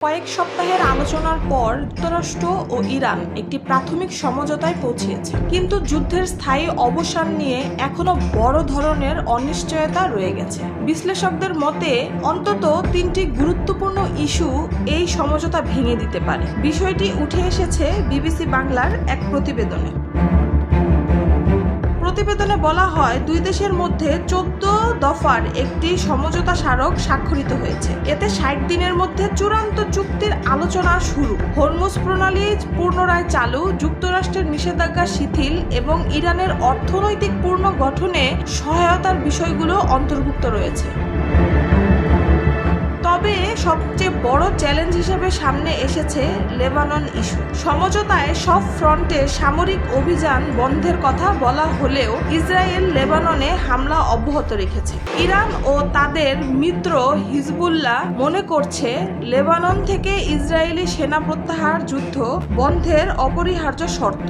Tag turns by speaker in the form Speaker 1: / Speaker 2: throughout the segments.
Speaker 1: কয়েক সপ্তাহের আলোচনার পর যুক্তরাষ্ট্র ও ইরান একটি প্রাথমিক সমঝোতায় পৌঁছেছে, কিন্তু যুদ্ধের স্থায়ী অবসান নিয়ে এখনো বড় ধরনের অনিশ্চয়তা রয়ে গেছে। বিশ্লেষকদের মতে অন্তত তিনটি গুরুত্বপূর্ণ ইস্যু এই সমঝোতা ভেঙে দিতে পারে। বিষয়টি উঠে এসেছে বিবিসি বাংলার এক প্রতিবেদনে। প্রতিবেদনে বলা হয়, দুই দেশের মধ্যে 14 দফার একটি সমঝোতা স্মারক স্বাক্ষরিত হয়েছে। এতে 60 দিনের মধ্যে চূড়ান্ত চুক্তির আলোচনা শুরু, হরমুজ প্রণালী পুনরায় চালু, যুক্তরাষ্ট্রের নিষেধাজ্ঞা শিথিল এবং ইরানের অর্থনৈতিক পুনর্গঠনে সহায়তার বিষয়গুলো অন্তর্ভুক্ত রয়েছে। তবে সবচেয়ে বড় চ্যালেঞ্জ হিসেবে সামনে এসেছে লেবানন ইস্যু। সমঝোতায় সব ফ্রন্টে সামরিক অভিযান বন্ধের কথা বলা হলেও ইসরায়েল লেবাননে হামলা অব্যাহত রেখেছে। ইরান ও তাদের মিত্র হিজবুল্লাহ মনে করছে লেবানন থেকে ইসরায়েলি সেনা প্রত্যাহার যুদ্ধ বন্ধের অপরিহার্য শর্ত।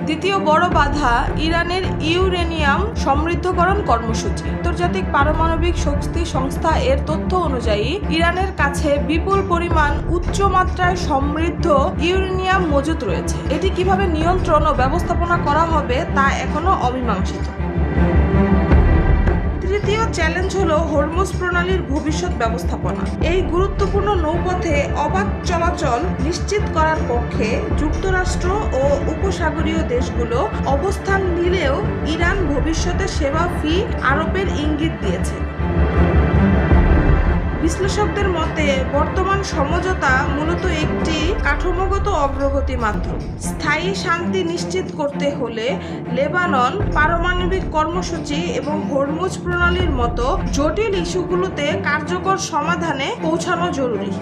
Speaker 1: দ্বিতীয় বড় বাধা ইরানের ইউরেনিয়াম সমৃদ্ধকরণ কর্মসূচি। আন্তর্জাতিক পারমাণবিক শক্তি সংস্থা এর তথ্য অনুযায়ী ইরানের কাছে বিপুল পরিমাণ উচ্চ মাত্রায় সমৃদ্ধ ইউরেনিয়াম মজুদ রয়েছে। এটি কিভাবে নিয়ন্ত্রণ ও ব্যবস্থাপনা করা হবে তা এখনো অমীমাংসিত। তৃতীয় চ্যালেঞ্জ হলো হরমুজ প্রণালীর ভবিষ্যৎ ব্যবস্থাপনা। এই গুরুত্বপূর্ণ নৌপথে অবাধ চলাচল নিশ্চিত করার পক্ষে যুক্তরাষ্ট্র ও উপসাগরীয় দেশগুলো অবস্থান নিলেও ইরান ভবিষ্যতে সেবা ফি আরোপের ইঙ্গিত দিয়েছে। বিশ্লেষকদের মতে বর্তমান সমঝোতা মূলত একটি কাঠামোগত অগ্রগতি মাত্র। স্থায়ী শান্তি নিশ্চিত করতে হলে লেবানন, পারমাণবিক কর্মসূচি এবং হরমুজ প্রণালীর মতো জটিল ইস্যুগুলোতে কার্যকর সমাধানে পৌঁছানো জরুরি।